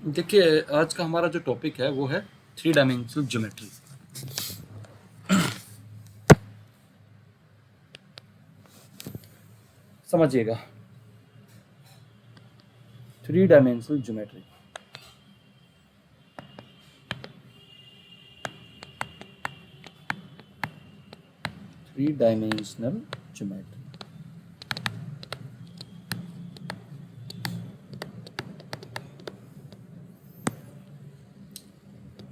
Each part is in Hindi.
देखिए, आज का हमारा जो टॉपिक है वो है थ्री डायमेंशनल ज्योमेट्री। समझिएगा, three dimensional geometry. Three dimensional geometry.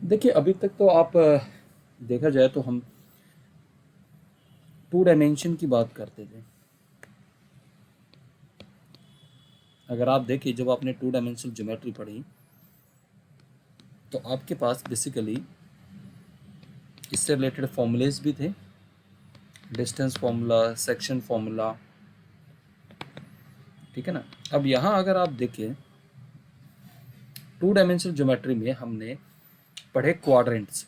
देखिए, अभी तक तो आप देखा जाए तो हम टू डायमेंशन की बात करते थे। अगर आप देखिए, जब आपने टू डायमेंशनल ज्योमेट्री पढ़ी तो आपके पास बेसिकली इससे रिलेटेड फॉर्मूलेज भी थे, डिस्टेंस फॉर्मूला, सेक्शन फॉर्मूला, ठीक है ना। अब यहाँ अगर आप देखें, टू डायमेंशनल ज्योमेट्री में हमने पढ़े क्वाड्रेंट्स।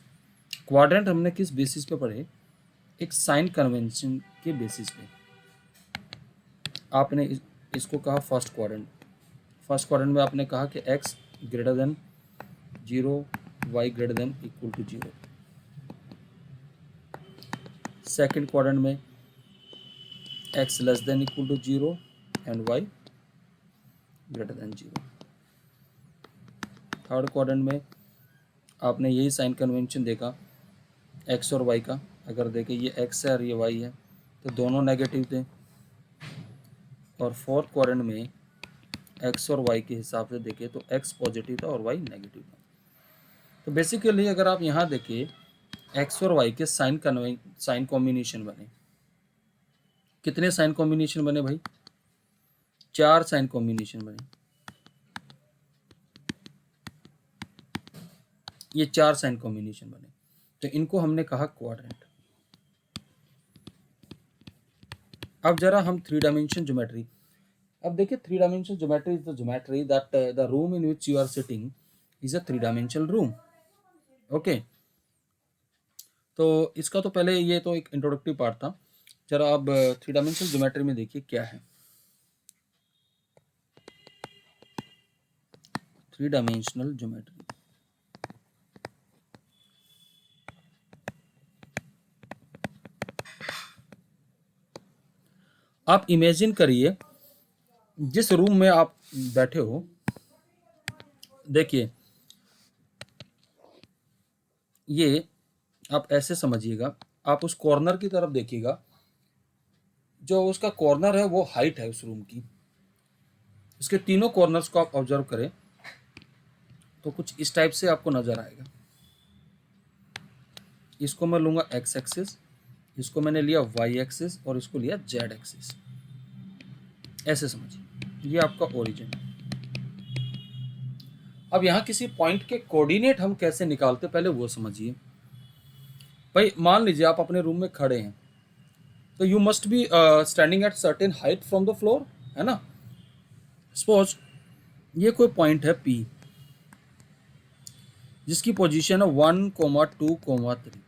क्वाड्रेंट हमने किस बेसिस पे पढ़े? एक साइन कन्वेंशन के बेसिस पे। आपने इसको कहा फर्स्ट क्वाड्रेंट। फर्स्ट क्वाड्रेंट में आपने कहा कि x greater than 0, y greater than equal to 0। Second quadrant में x less than equal to 0 and y greater than 0। Third quadrant में आपने यही साइन कन्वेंशन देखा x और y का। अगर देखें ये x है और ये y है तो दोनों नेगेटिव थे। और फोर्थ क्वाड्रेंट में x और y के हिसाब से देखें तो x पॉजिटिव था और y नेगेटिव था। तो बेसिकली अगर आप यहाँ देखिए, x और y के साइन कॉम्बिनेशन बने। कितने साइन कॉम्बिनेशन बने भाई? 4 साइन कॉम्बिनेशन बने। ये 4 साइन कॉम्बिनेशन बने, तो इनको हमने कहा क्वाड्रेंट। अब जरा हम थ्री डायमेंशन ज्योमेट्री। अब देखिए, three dimension geometry is the geometry that the room in which you are sitting is a three dimensional room. Okay, तो इसका तो पहले ये तो एक इंट्रोडक्टिव पार्ट था। जरा अब थ्री डायमेंशनल ज्योमेट्री में देखिए क्या है। थ्री डायमेंशनल ज्योमेट्री, आप इमेजिन करिए जिस रूम में आप बैठे हो, देखिए ये आप ऐसे समझिएगा, आप उस कॉर्नर की तरफ देखिएगा। जो उसका कॉर्नर है वो हाइट है उस रूम की। इसके तीनों कॉर्नर्स को आप ऑब्जर्व करें तो कुछ इस टाइप से आपको नजर आएगा। इसको मैं लूंगा एक्स एक्सिस, इसको मैंने लिया वाई एक्सिस और इसको लिया जेड एक्सिस। ऐसे समझिए, ये आपका ओरिजिन। अब यहाँ किसी पॉइंट के कोऑर्डिनेट हम कैसे निकालते पहले वो समझिए। भाई मान लीजिए आप अपने रूम में खड़े हैं, तो you must be standing at certain height from the floor, है ना। सपोज ये कोई पॉइंट है P, जिसकी पोजीशन है 1, 2, 3।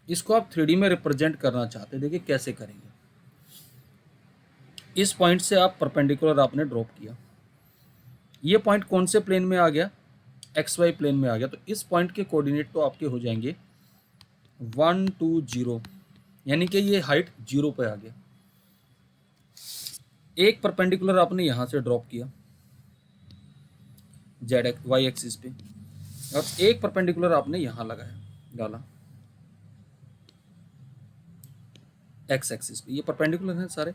इसको आप 3D में रिप्रेजेंट करना चाहते हैं। देखिए कैसे करेंगे। इस पॉइंट से आप परपेंडिकुलर आपने ड्रॉप किया। ये पॉइंट कौन से प्लेन में आ गया? XY प्लेन में आ गया। तो इस पॉइंट के कोऑर्डिनेट तो आपके हो जाएंगे 1, 2, 0, यानी कि ये हाइट 0 पे आ गया। एक परपेंडिकुलर आपने यहां से ड्रॉप किया Y एक्सिस पे, और एक परपेंडिकुलर आपने यहां लगाया, डाला X एक्सिस पे। ये परपेंडिकुलर हैं सारे।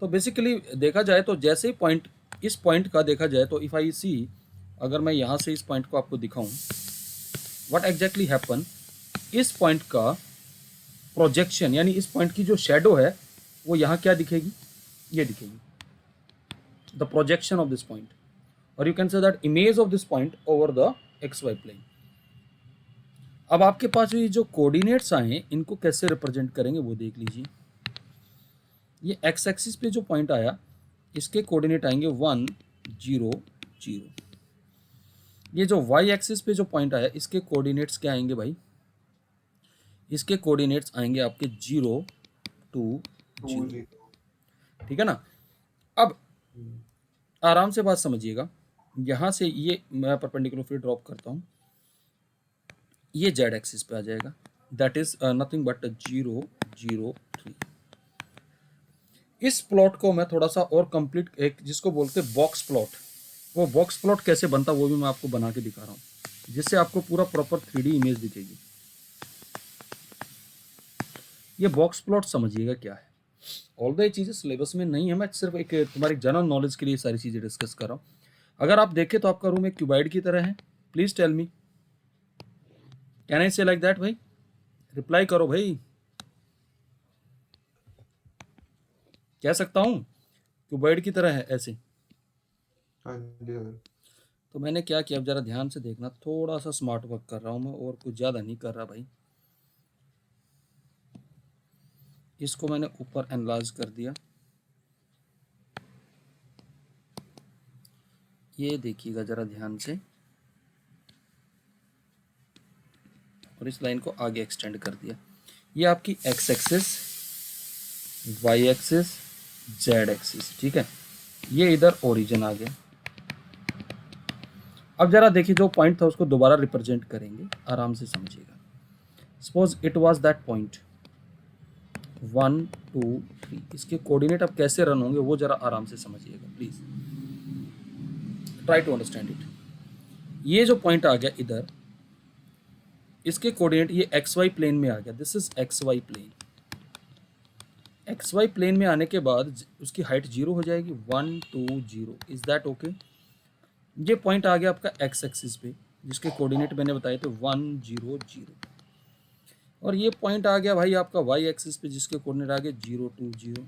तो बेसिकली देखा जाए तो जैसे ही पॉइंट, इस पॉइंट का देखा जाए तो इफ आई सी, अगर मैं यहाँ से इस पॉइंट को आपको दिखाऊं, व्हाट एग्जैक्टली हैपन, इस पॉइंट का प्रोजेक्शन यानी इस पॉइंट की जो शेडो है वो यहाँ क्या दिखेगी? ये दिखेगी, the projection of this point, और you can say that image of this point over the XY plane. अब आपके पास ये जो कोऑर्डिनेट्स आए इनको कैसे रिप्रेजेंट करेंगे वो देख लीजिए। ये X एक्सिस पे जो पॉइंट आया इसके कोऑर्डिनेट आएंगे 1, 0, 0। ये जो Y एक्सिस पे जो पॉइंट आया इसके कोऑर्डिनेट्स क्या आएंगे भाई? इसके कोऑर्डिनेट्स आएंगे आपके 0, 2, 0। ठीक है ना। अब आराम से बात समझिएगा। यहाँ से ये मैं परपेंडिकुलर फिर ड्रॉप करता हूँ, ये जेड एक्सिस पे आ जाएगा, दैट इज नथिंग बट 0 0 3। इस प्लॉट को मैं थोड़ा सा और कंप्लीट, एक जिसको बोलते हैं बॉक्स प्लॉट, वो बॉक्स प्लॉट कैसे बनता वो भी मैं आपको बना के दिखा रहा हूँ, जिससे आपको पूरा प्रॉपर 3D इमेज दिखेगी। ये बॉक्स प्लॉट समझिएगा क्या है। ऑल्दो ये चीज़ें सिलेबस में नहीं है, मैं सिर्फ एक तुम्हारी जनरल नॉलेज के लिए सारी चीज़ें डिस्कस कर रहा हूँ। अगर आप देखें तो आपका रूम एक क्यूबाइड की तरह है। Please tell me, can I say like that भाई? रिप्लाई करो भाई, कह सकता हूँ क्यूबाइड की तरह है ऐसे? हाँ जी सर। तो मैंने क्या किया, अब जरा ध्यान से देखना, थोड़ा सा स्मार्ट वर्क कर रहा हूँ मैं, और कुछ ज़्यादा नहीं कर रहा भाई। इसको मैंने ऊपर एनलार्ज कर दिया, ये देखिएगा जरा ध्यान से, और इस लाइन को आगे एक्सटेंड कर दिया। ये आपकी X axis, Y axis, Z axis, ठीक है। ये इधर ओरिजिन आ गया। अब जरा देखिए, जो पॉइंट था उसको दोबारा रिप्रेजेंट करेंगे, आराम से समझिएगा। Suppose it was that point 1 2 3, इसके कोऑर्डिनेट अब कैसे रन होंगे वो जरा आराम से समझिएगा please, try to understand it. ये जो पॉइंट आ गया इधर, इसके कोऑर्डिनेट ये एक्स वाई प्लेन में आ गया, this is X Y plane. X Y plane में आने के बाद उसकी हाइट 0 हो जाएगी, 1 2 0, इज दैट ओके? ये पॉइंट आ गया आपका एक्स एक्सिस पे, जिसके कोऑर्डिनेट मैंने बताए थे 1 0 0, और ये पॉइंट आ गया भाई आपका वाई एक्सिस पे, जिसके कोऑर्डिनेट आ गए 0 2 0।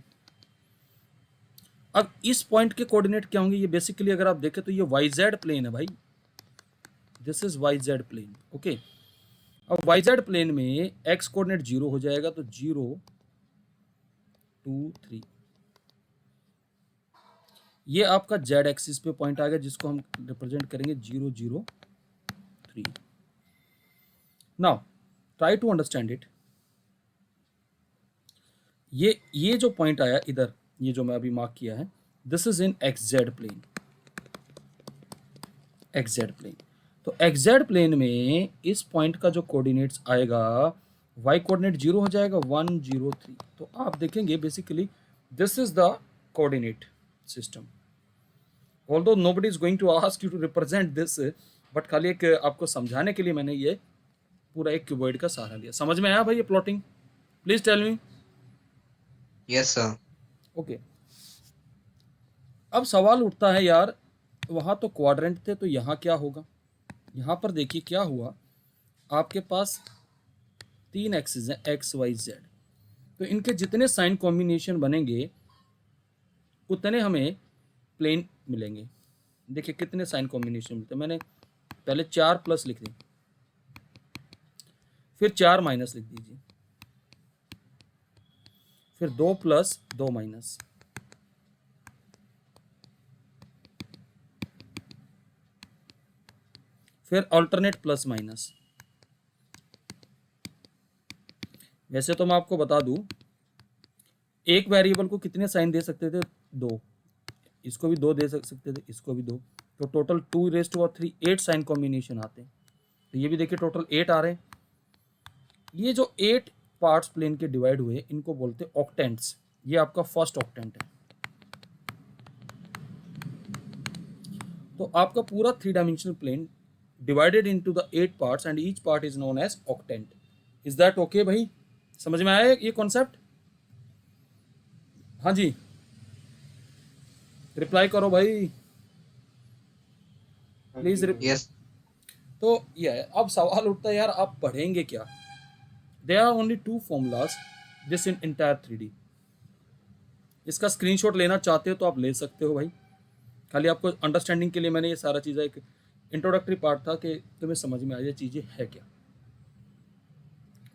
अब इस पॉइंट के कोऑर्डिनेट क्या होंगे? ये बेसिकली अगर आप देखें तो ये वाई जेड प्लेन है भाई, this is Y Z plane, okay. अब वाई जेड प्लेन में एक्स कोऑर्डिनेट 0 हो जाएगा, तो 0 2 3, ये आपका जेड एक्सिस पे पॉइंट आ गया, जिसको हम रिप्रेजेंट करेंगे 0 0 3। Now try to understand it. ये जो पॉइंट आया इधर, ये जो मैं अभी मार्क किया है, this is in X Z plane, X Z plane. तो एक्स जेड प्लेन में इस पॉइंट का जो कोऑर्डिनेट्स आएगा, वाई कोऑर्डिनेट 0 हो जाएगा 1 0 3। तो आप देखेंगे basically this is the coordinate system, although nobody is going to ask you to represent this, but खाली एक आपको समझाने के लिए मैंने ये पूरा एक क्यूबॉइड का सहारा लिया। समझ में आया भाई ये plotting? Please tell me. Yes sir. Okay, अब सवाल उठता है यार, वहाँ तो क्वाड्रेंट थे, तो यहाँ क्या होगा? यहाँ पर देखिए क्या हुआ, आपके पास 3 एक्सिस हैं, एक्स वाई जेड, तो इनके जितने साइन कॉम्बिनेशन बनेंगे उतने हमें प्लेन मिलेंगे। देखिए कितने साइन कॉम्बिनेशन मिलते हैं, मैंने पहले 4 प्लस लिख दी, फिर 4 माइनस लिख दीजिए, फिर 2 प्लस 2 माइनस, फिर अल्टरनेट प्लस माइनस। वैसे तो मैं आपको बता दूं, एक वेरिएबल को कितने साइन दे सकते थे? 2, इसको भी 2 दे सकते थे, इसको भी 2, तो टोटल 2⁻3 8 साइन कॉम्बिनेशन आते हैं। तो ये भी देखिए टोटल 8 आ रहे हैं। ये जो 8 पार्ट्स प्लेन के डिवाइड हुए, इनको बोलते हैं ऑक्टेंट्स। ये आपका फर्स्ट ऑक्टेंट है। तो आपका पूरा 3 dimensional plane divided into the 8 parts and each part is known as octant. Is that okay भाई? समझ में आया ये कॉन्सेप्ट? हाँ जी, रिप्लाई करो भाई हाँ प्लीज। Ji sir. यस। तो ये है, अब सवाल उठता है यार आप पढ़ेंगे क्या? There are only 2 formulas this in entire 3D। इसका स्क्रीनशॉट लेना चाहते हो तो आप ले सकते हो भाई, खाली आपको अंडरस्टैंडिंग के लिए मैंने ये सारा चीज़ें, एक इंट्रोडक्टरी पार्ट था कि तुम्हें समझ में आ जाए चीज़ें है क्या।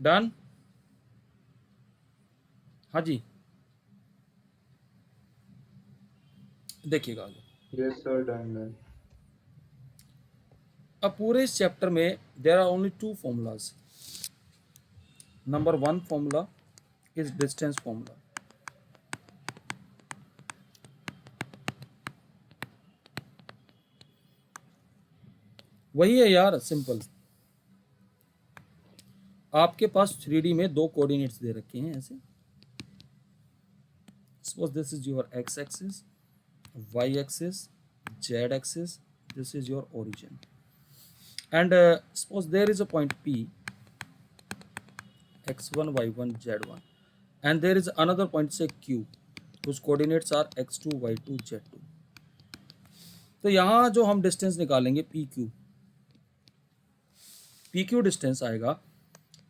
डन? हाँ जी, देखिएगा आगे। Yes sir, done done. अब पूरे इस चैप्टर में there are only 2 formulas. Number 1 formula is distance formula, वही है यार, सिंपल। आपके पास 3D में दो कोऑर्डिनेट्स दे रखे हैं ऐसे। Suppose this is your x axis, y axis, z axis, this is your origin, and suppose there is a point P, x1 y1 z1, and there is another point say Q whose coordinates are x2 y2 z2। तो यहाँ जो हम डिस्टेंस निकालेंगे पी क्यू डिस्टेंस आएगा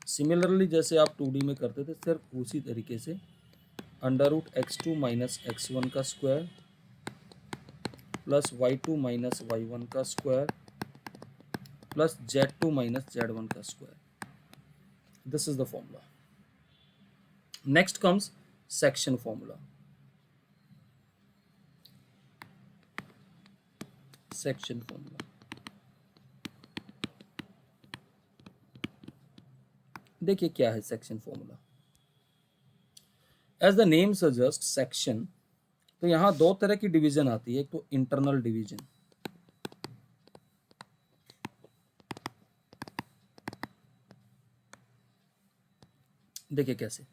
सिमिलरली जैसे आप 2D में करते थे, सिर्फ उसी तरीके से under root x2 minus x1 का square plus y2 minus y1 का square plus z2 minus z1 का स्क्वायर। This is the formula. Next comes section formula. Section formula देखिए क्या है section formula. As the name suggest section, तो यहां दो तरह की डिवीजन आती है। एक तो इंटरनल डिवीजन, देखिए कैसे।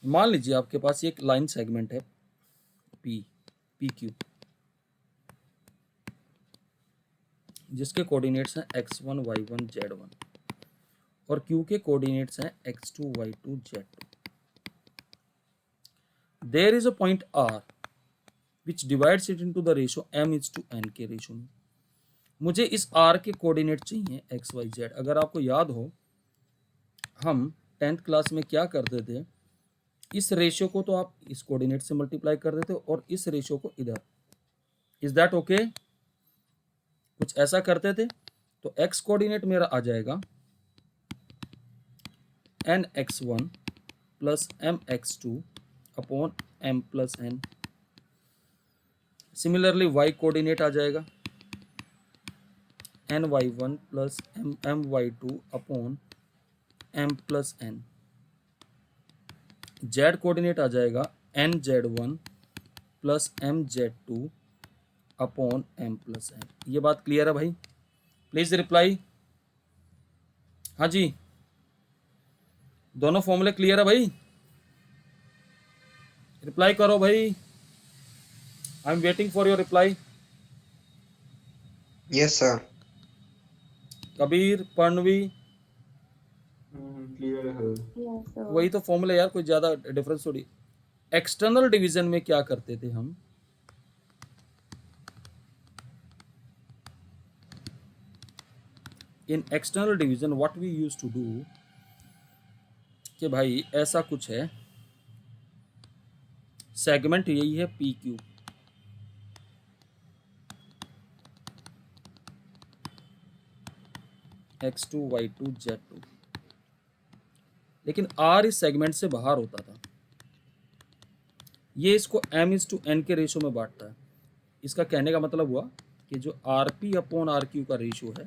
मान लीजिए आपके पास एक लाइन सेगमेंट है पी क्यू, जिसके कोऑर्डिनेट्स हैं x1 y1 z1 और q के कोऑर्डिनेट्स हैं x2 y2 z2। There is a point r which divides it into the ratio m:n के रेशियो में। मुझे इस r के कोऑर्डिनेट चाहिए x y z। अगर आपको याद हो, हम 10th क्लास में क्या करते थे, इस रेशियो को तो आप इस कोऑर्डिनेट से मल्टीप्लाई कर देते और इस रेशियो को इधर। Is that okay? कुछ ऐसा करते थे। तो x कोऑर्डिनेट मेरा आ जाएगा n(x1) plus m(x2) upon m plus n। Similarly y coordinate आ जाएगा n(y1) plus m(y2) upon m plus n। z coordinate आ जाएगा n(z1) plus m(z2) upon m plus n। ये बात क्लियर है भाई? Please reply. हाँ जी, दोनों फॉर्मूले क्लियर है भाई? रिप्लाई करो भाई, I am waiting for your reply. Yes, sir. Kabir, Parnavi, Clear है। Yes, sir. वही तो फॉर्मूला यार, कोई ज्यादा डिफरेंस थोड़ी। एक्सटर्नल डिवीजन में क्या करते थे हम, in external division what we use to do, कि भाई ऐसा कुछ है, सेगमेंट यही है P Q, x2 y2 z2, लेकिन r इस सेगमेंट से बाहर होता था। ये इसको m:n के रेशियो में बांटता है। इसका कहने का मतलब हुआ कि जो rp अपॉन rq का रेशियो है,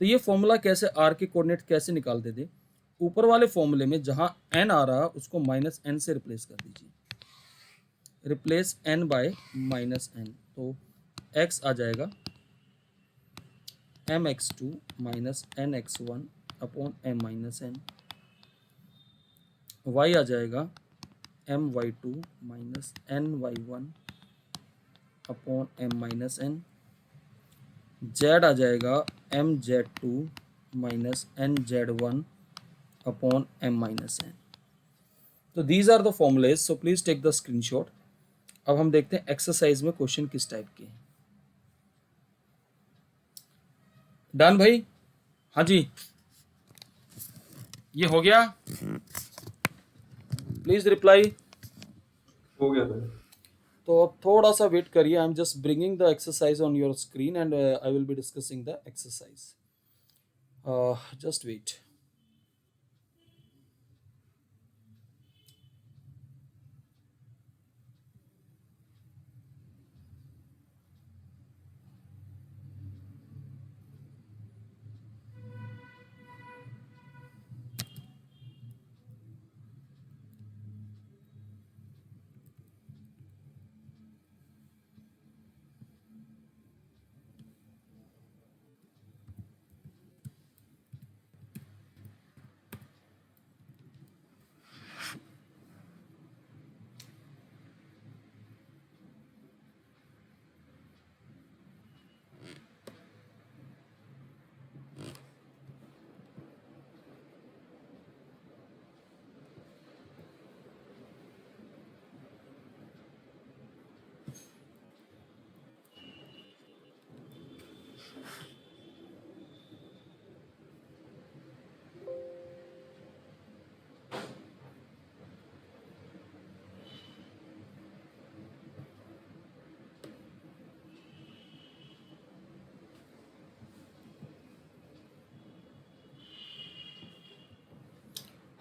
तो ये फॉर्मूला कैसे, r के कोऑर्डिनेट कैसे निकालते थे, ऊपर वाले फॉर्मूले में जहां n आ रहा उसको -n से रिप्लेस कर दीजिए। रिप्लेस n बाय -n, तो x आ जाएगा mx2 minus nx1 upon m minus n। y आ जाएगा my2 minus ny1 upon m minus n। z आ जाएगा mz2 minus nz1 upon m minus n। तो these are the formulas, so please take the screenshot. अब हम देखते हैं एक्सरसाइज में क्वेश्चन किस टाइप के हैं। डन भाई? हाँ जी, ये हो गया? Please reply. हो गया सर। तो अब थोड़ा सा वेट करिए, I am just bringing the exercise on your screen and I will be discussing the exercise. Just wait.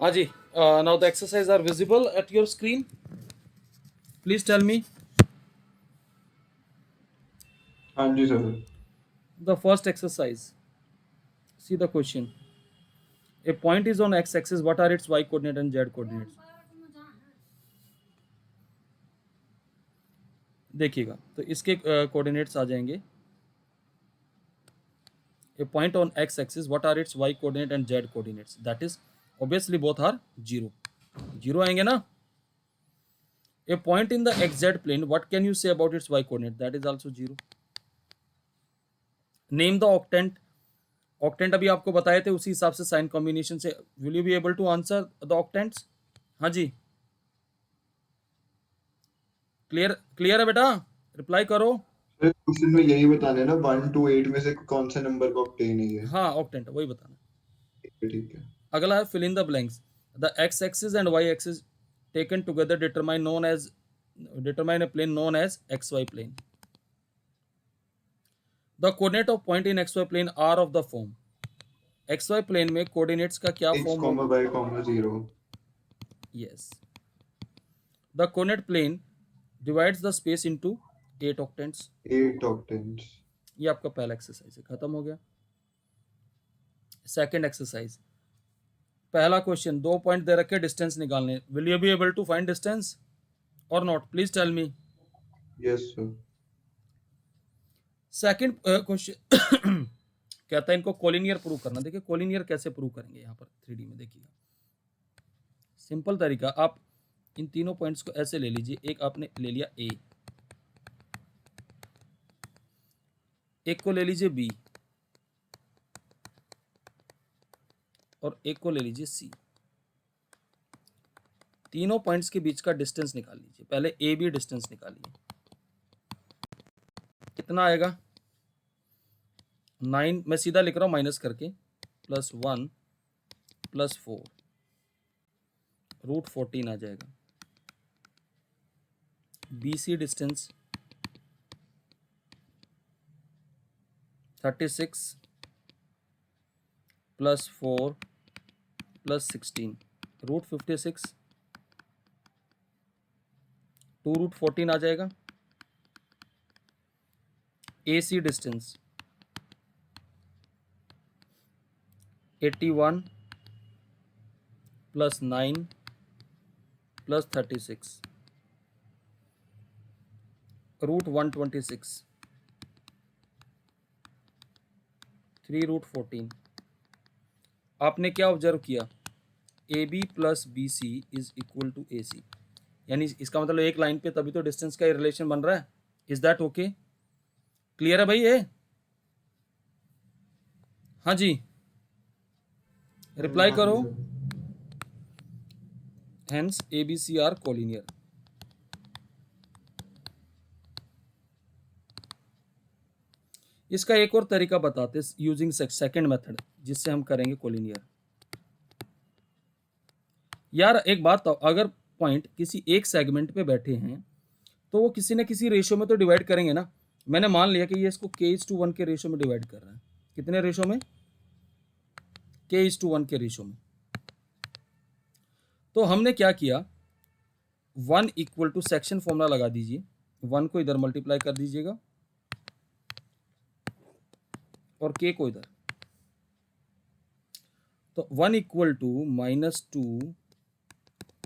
हाँ जी, now the exercise are visible at your screen. Please tell me. हाँ जी sir. The first exercise. See the question. A point is on x-axis. What are its y coordinate and z coordinates? देखिएगा, तो इसके कोऑर्डिनेट्स आ जाएंगे. A point on x-axis. What are its y coordinate and z coordinates? That is, obviously both are 0. 0 आएंगे ना. A point in the xz plane. What can you say about its y coordinate? That is also 0. Name the octant. Octant अभी आपको बताए थे, उसी हिसाब से साइन कॉम्बिनेशन से. Will you be able to answer the octants? हाँ जी, क्लियर है बेटा, रिप्लाई करो. सर क्वेश्चन में यही बताना है ना 1 to 8 में से कौन से नंबर का ऑक्टेन है ये? हाँ, ऑक्टेंट वही बताना. ठीक है। अगला है fill in the blanks. The x axis and y axis taken together determine a plane known as x Y plane. The coordinate of point in x Y plane are of the form. X Y plane में कोऑर्डिनेट्स का क्या x, फॉर्म होगा? y, 0. Yes. The coordinate plane divides the space into 8 octants. 8 octants. ये आपका पहला एक्सरसाइज है, खत्म हो गया. Second exercise. पहला क्वेश्चन, 2 पॉइंट दे रखे, डिस्टेंस निकालने. Will you be able to find distance और not? Please tell me. Yes sir. Second question कहता है इनको कोलिनियर प्रूव करना. देखिए कोलिनियर कैसे प्रूव करेंगे यहाँ पर 3D में. देखिएगा, सिंपल तरीका. आप इन तीनों पॉइंट्स को ऐसे ले लीजिए. एक आपने ले लिया A, एक को ले लीजिए B और एक को ले लीजिए C. तीनों पॉइंट्स के बीच का डिस्टेंस निकाल लीजिए. पहले AB डिस्टेंस निकालिए. कितना आएगा? 9, मैं सीधा लिख रहा हूँ माइनस करके, +1 +4 √14 आ जाएगा. BC डिस्टेंस 36 +4 +16 √56 2 √14 आ जाएगा. AC distance 81 +9 +36 √126 3 √14. आपने क्या ऑब्जर्व किया? AB + BC is equal to AC. यानी इसका मतलब एक लाइन पे तभी तो डिस्टेंस का रिलेशन बन रहा है. Is that okay? क्लियर है भाई ये? हाँ जी, रिप्लाई करो. Hence ABC are collinear. इसका एक और तरीका बताते हैं यूजिंग सेकंड मेथड, जिससे हम करेंगे कोलिनियर. यार एक बात तो, अगर पॉइंट किसी एक सेगमेंट पे बैठे हैं तो वो किसी न किसी रेशियो में तो डिवाइड करेंगे ना. मैंने मान लिया कि ये इसको k:1 के रेशियो में डिवाइड कर रहा है. कितने रेशियो में? k:1 के रेशियो में. तो हमने क्या किया, 1 इक्वल टू सेक्शन फॉर्मूला लगा दीजिए. 1 को इधर मल्टीप्लाई कर दीजिएगा और k को इधर. तो 1 equal to -2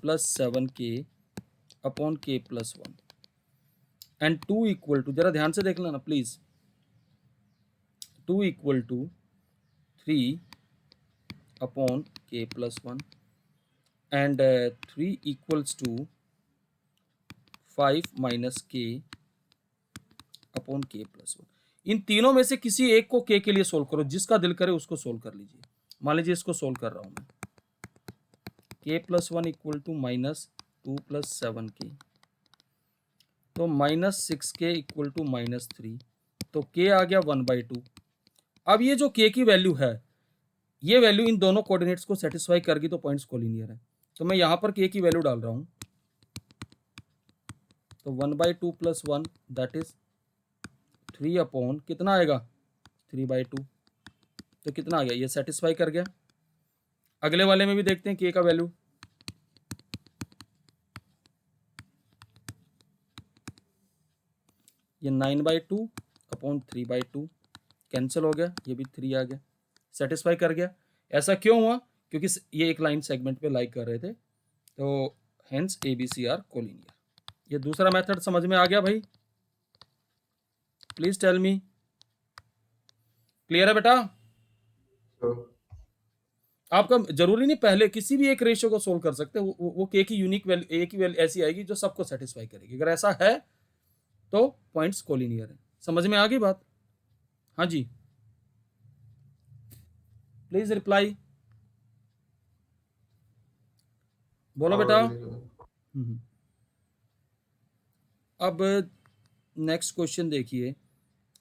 + 7k upon k + 1 and 2 equal to, जरा ध्यान से देख लेना please, 2 equal to 3 upon k + 1 and 3 equals to 5 - k upon k + 1. इन तीनों में से किसी एक को k के लिए सोल्व करो, जिसका दिल करे उसको सोल्व कर लीजिए. मान लीजिए इसको सोल्व कर रहा हूं मैं. k + 1 इक्वल टू -2 + 7k, तो -6k इक्वल टू -3, तो k आ गया 1/2. अब ये जो k की वैल्यू है, ये वैल्यू इन दोनों कोऑर्डिनेट्स को सेटिस्फाई करगी तो पॉइंट्स कोलिनियर है. तो मैं यहां पर k की वैल्यू डाल रहा हूं. तो 1/2 + 1 दैट इज 3 अपॉन कितना आएगा? 3/2. तो कितना आ गया? ये सेटिस्फाई कर गया. अगले वाले में भी देखते हैं के का वैल्यू। ये 9/2 अपॉन 3/2 कैंसिल हो गया, ये भी 3 आ गया, सेटिस्फाई कर गया। ऐसा क्यों हुआ? क्योंकि ये एक लाइन सेगमेंट पे लाइक कर रहे थे, तो हेंस ABC आर कोलिनियर। ये दूसरा मेथड समझ में आ गया भाई? प्लीज टेल मी, क्लियर है बेटा? आपका जरूरी नहीं पहले किसी भी एक रेशियो को सोल्व कर सकते, वो के की यूनिक वैल्यू, एक ही वैल्यू ऐसी आएगी जो सबको सेटिस्फाई करेगी। अगर ऐसा है तो पॉइंट्स कोलिनियर है। समझ में आ गई बात? हाँ जी, प्लीज रिप्लाई, बोलो बेटा। अब नेक्स्ट क्वेश्चन देखिए,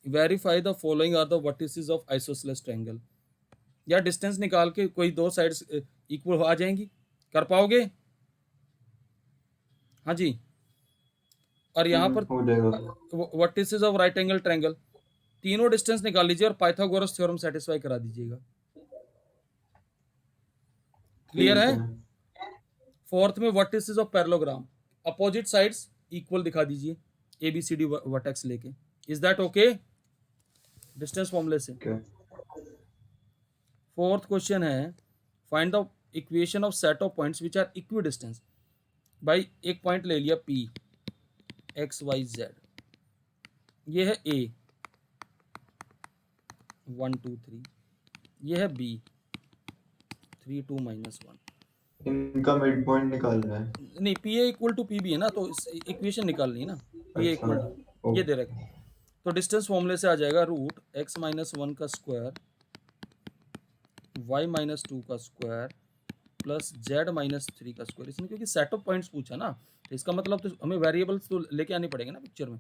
verify the following are the vertices of isosceles triangle. या डिस्टेंस निकाल के कोई दो साइड्स इक्वल आ जाएंगी, कर पाओगे? हाँ जी। और यहाँ पर हो जाएगा। Vertices of right angle triangle, तीनों डिस्टेंस निकाल लीजिए और पाइथागोरस थ्योरम सेटिस्फाई करा दीजिएगा। क्लियर ठीक है? है। फोर्थ में vertices of parallelogram, opposite sides equal दिखा दीजिए ABCD वर्टेक्स लेके। Is that okay? डिस्टेंस फॉर्मूले से। Okay. फोर्थ क्वेश्चन है, find the equation of set of points which are equidistant. भाई एक पॉइंट ले लिया P XYZ, ये है A 1 2 3, ये है B 3 2 -1। इनका मिड पॉइंट निकालना है। नहीं, PA इक्वल टू PB है ना, तो इक्वेशन निकालनी है ना। PA अच्छा, इक्वल ये दे रखा, तो डिस्टेंस फॉर्मूले से आ जाएगा रूट x -1 का स्क्वायर y -2 का स्क्वायर प्लस z -3 का स्क्वायर। इसमें क्योंकि सेट ऑफ पॉइंट्स पूछा ना, तो इसका मतलब तो हमें वेरिएबल्स तो लेके आने पड़ेंगे ना पिक्चर में।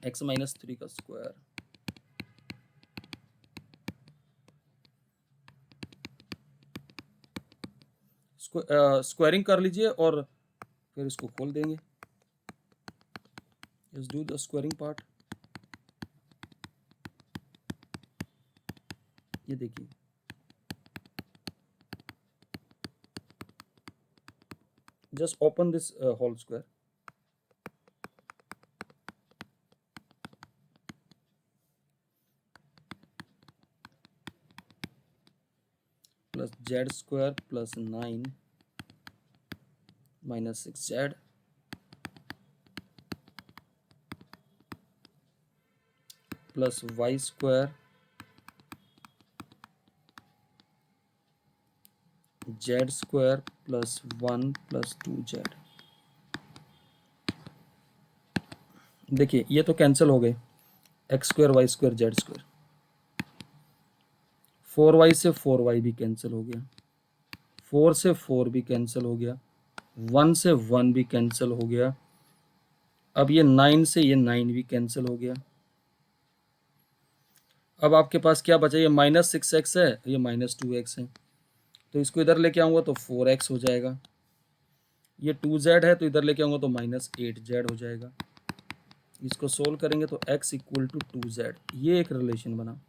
x -3 का स्क्वायर स्क्वायरिंग कर लीजिए और फिर इसको खोल देंगे। Let's do the squaring part. ये देखिए, just open this whole square plus z square plus 9 minus 6z plus y square z square plus 1 plus 2z। देखिए ये तो कैंसिल हो गए, x square y square z square, 4y से 4y भी कैंसिल हो गया, 4 से 4 भी कैंसिल हो गया, 1 से 1 भी कैंसिल हो गया। अब ये 9 से ये 9 भी कैंसिल हो गया। अब आपके पास क्या बचा? ये -6x है, ये -2x है, तो इसको इधर लेके आऊँगा तो 4x हो जाएगा। ये 2z है तो इधर लेके आऊँगा तो -8z हो जाएगा। इसको सोल्व करेंगे तो x इक्वल टू 2z, ये एक रिलेशन बना।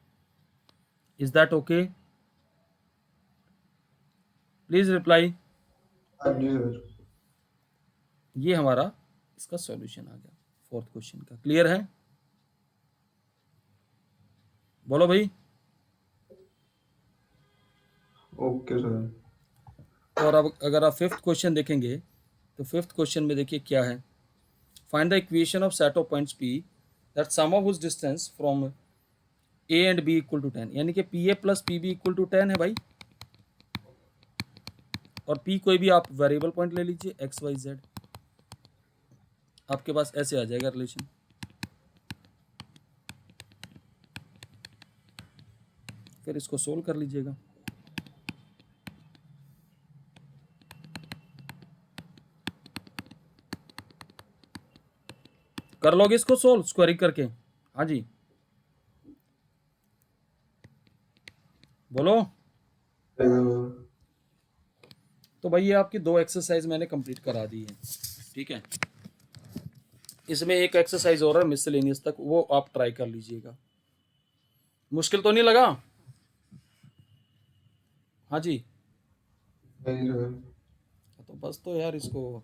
Is that okay? Please reply. हाँ जी सर। ये हमारा इसका सॉल्यूशन आ गया फोर्थ क्वेश्चन का। क्लियर है? बोलो भाई। Okay sir. और अब अगर आप फिफ्थ क्वेश्चन देखेंगे तो फिफ्थ क्वेश्चन में देखिए क्या है, find the equation of set of points P that sum of whose distance from A and B equal to 10। यानी कि PA plus PB equal to 10 है भाई। और P कोई भी आप वेरिएबल पॉइंट ले लीजिए x y z, आपके पास ऐसे आ जाएगा रिलेशन। फिर इसको सोल्व कर लीजिएगा। कर लोगे इसको सोल्व स्क्वायरिंग करके? हाँ जी, बोलो। तो भाई ये आपकी 2 एक्सरसाइज मैंने कंप्लीट करा दी है, ठीक है। इसमें एक एक्सरसाइज और है मिसलेनियस तक, वो आप ट्राई कर लीजिएगा। मुश्किल तो नहीं लगा? हाँ जी। नहीं सर। तो बस तो यार इसको